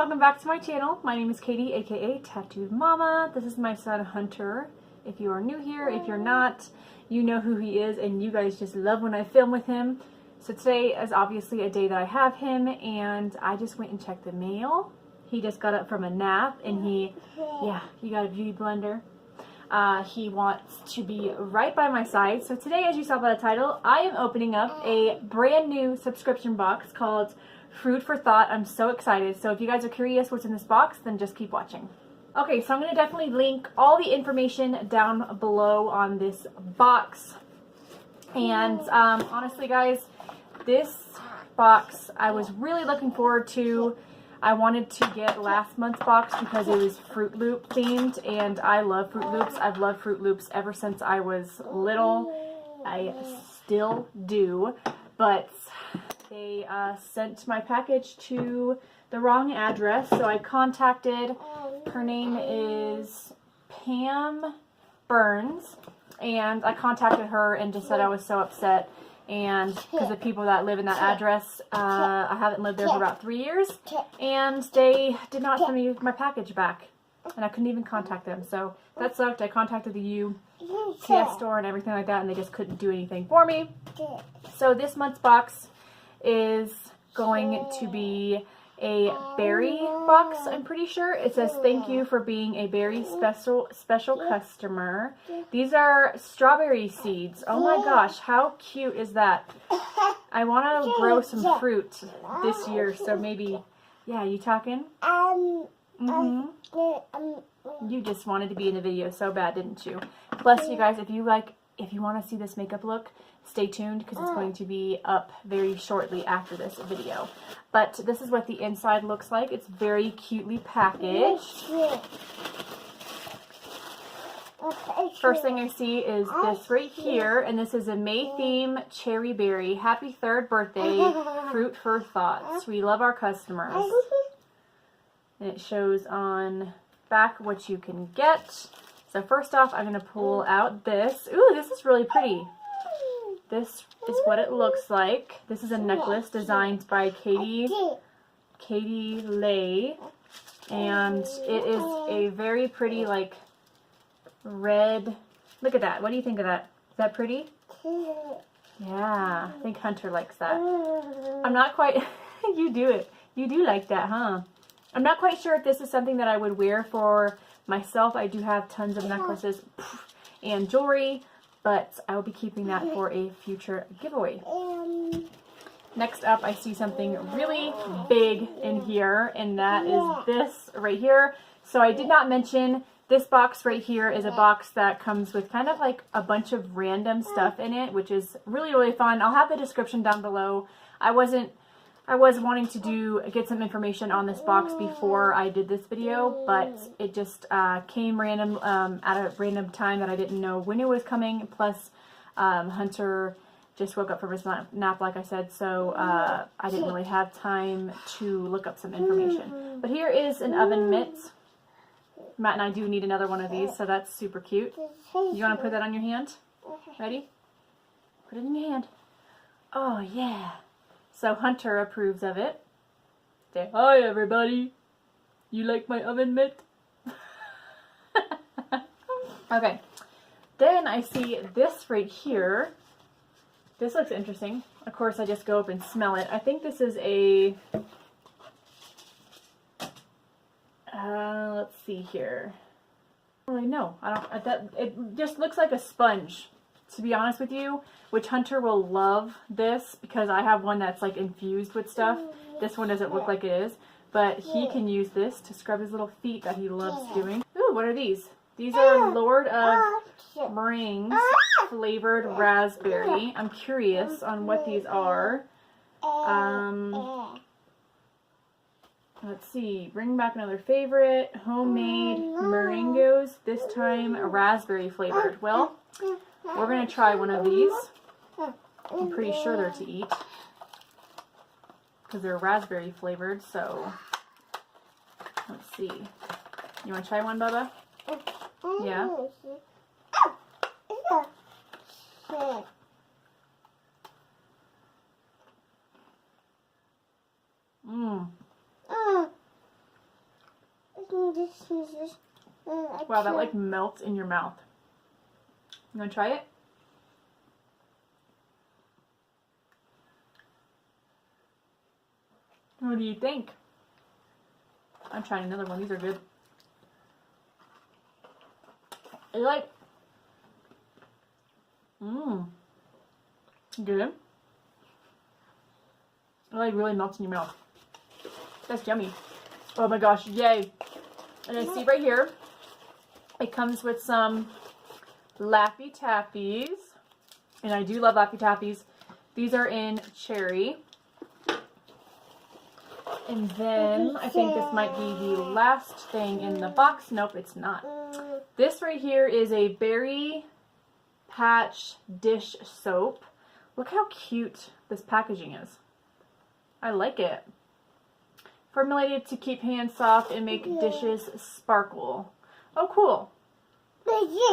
welcome back to my channel. My name is Katie, aka Tattooed Mama. This is my son Hunter. If you are new here, if you're not, you know who he is and you guys just love when I film with him. So today is obviously a day that I have him, and I just went and checked the mail. He just got up from a nap and he got a beauty blender. He wants to be right by my side. So today, as you saw by the title, I am opening up a brand new subscription box called Food for Thought. I'm so excited. So if you guys are curious what's in this box, then just keep watching. Okay, so I'm going to definitely link all the information down below on this box. And honestly guys, this box I was really looking forward to. I wanted to get last month's box because it was Fruit Loop themed, and I love Fruit Loops. I've loved Fruit Loops ever since I was little. I still do, but they sent my package to the wrong address, so I contacted, her name is Pam Burns, and I contacted her and just said I was so upset, and because the people that live in that address, I haven't lived there for about 3 years, and they did not send me my package back, and I couldn't even contact them, so that sucked. I contacted the UPS store and everything like that, and they just couldn't do anything for me. So this month's box is going to be a berry box, I'm pretty sure. It says, "Thank you for being a berry special customer." These are strawberry seeds. Oh my gosh, how cute is that? I want to grow some fruit this year, so maybe, yeah, you talking? You just wanted to be in the video so bad, didn't you? Plus, you guys, if you want to see this makeup look, stay tuned because it's going to be up very shortly after this video. But this is what the inside looks like. It's very cutely packaged. First thing I see is this right here, and this is a May theme cherry berry. Happy 3rd birthday, Fruit for Thoughts. We love our customers. And it shows on back what you can get. So first off, I'm going to pull out this. Ooh, this is really pretty. This is what it looks like. This is a necklace designed by Katie Lay, and it is a very pretty, like, red. Look at that. What do you think of that? Is that pretty? Yeah, I think Hunter likes that. I'm not quite. You do it. You do like that, huh? I'm not quite sure if this is something that I would wear for myself. I do have tons of necklaces and jewelry, but I will be keeping that for a future giveaway. Next up, I see something really big in here, and that is this right here. So I did not mention this box right here is a box that comes with kind of like a bunch of random stuff in it, which is really, really fun. I'll have the description down below. I was wanting to get some information on this box before I did this video, but it just came random at a random time that I didn't know when it was coming. Plus, Hunter just woke up from his nap, like I said, so I didn't really have time to look up some information. But here is an oven mitt. Matt and I do need another one of these, so that's super cute. You want to put that on your hand? Ready? Put it in your hand. Oh, yeah. So Hunter approves of it. Say, "Hi everybody, you like my oven mitt?" Okay, then I see this right here. This looks interesting. Of course, I just go up and smell it. I think this is a, let's see here. I don't really know. It just looks like a sponge, to be honest with you, which Hunter will love this because I have one that's like infused with stuff. This one doesn't look like it is, but he can use this to scrub his little feet that he loves doing. Ooh, what are these? These are Lord of Meringues flavored raspberry. I'm curious on what these are. Let's see. Bring back another favorite. Homemade meringues, this time raspberry flavored. Well, we're going to try one of these. I'm pretty sure they're to eat because they're raspberry flavored, so let's see. You want to try one, Bubba? Yeah? Wow, that like melts in your mouth. You want to try it? What do you think? I'm trying another one. These are good. I like. Good. It like really melts in your mouth. That's yummy. Oh my gosh, yay. And I see right here, it comes with some Laffy Taffies. And I do love Laffy Taffies. These are in cherry. And then I think this might be the last thing in the box. Nope, it's not. This right here is a berry patch dish soap. Look how cute this packaging is. I like it. Formulated to keep hands soft and make dishes sparkle. Oh, cool.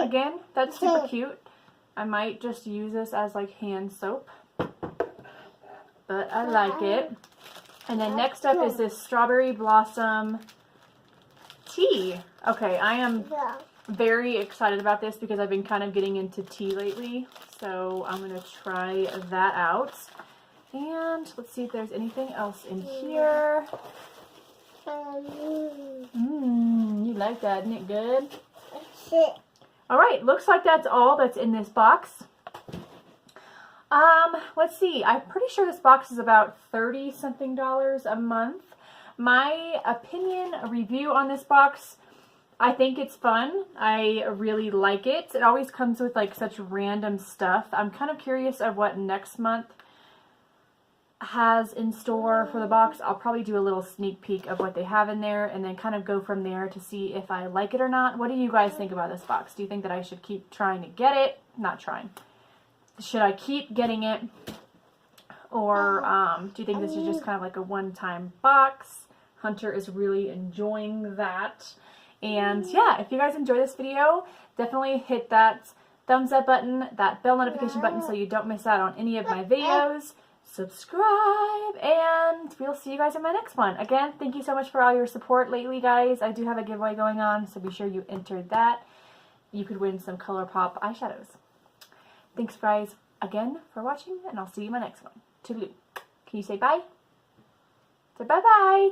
Again, that's super cute. I might just use this as like hand soap. But I like it. And then next up is this strawberry blossom tea. Okay, I am very excited about this because I've been kind of getting into tea lately. So I'm going to try that out. And let's see if there's anything else in here. You like that, isn't it good? Alright, looks like that's all that's in this box. Let's see. I'm pretty sure this box is about $30-something a month. My opinion, a review on this box, I think it's fun. I really like it. It always comes with like such random stuff. I'm kind of curious of what next month has in store for the box. I'll probably do a little sneak peek of what they have in there and then kind of go from there to see if I like it or not. What do you guys think about this box? Do you think that I should keep trying to get it? Not trying. Should I keep getting it? Or do you think this is just kind of like a one-time box? Hunter is really enjoying that. And yeah, if you guys enjoy this video, definitely hit that thumbs up button, that bell notification button so you don't miss out on any of my videos. Subscribe, and we'll see you guys in my next one. Again, thank you so much for all your support lately, guys. I do have a giveaway going on, so be sure you enter that. You could win some ColourPop eyeshadows. Thanks, guys, again for watching, and I'll see you in my next one. Toodaloo. Can you say bye? Say bye-bye.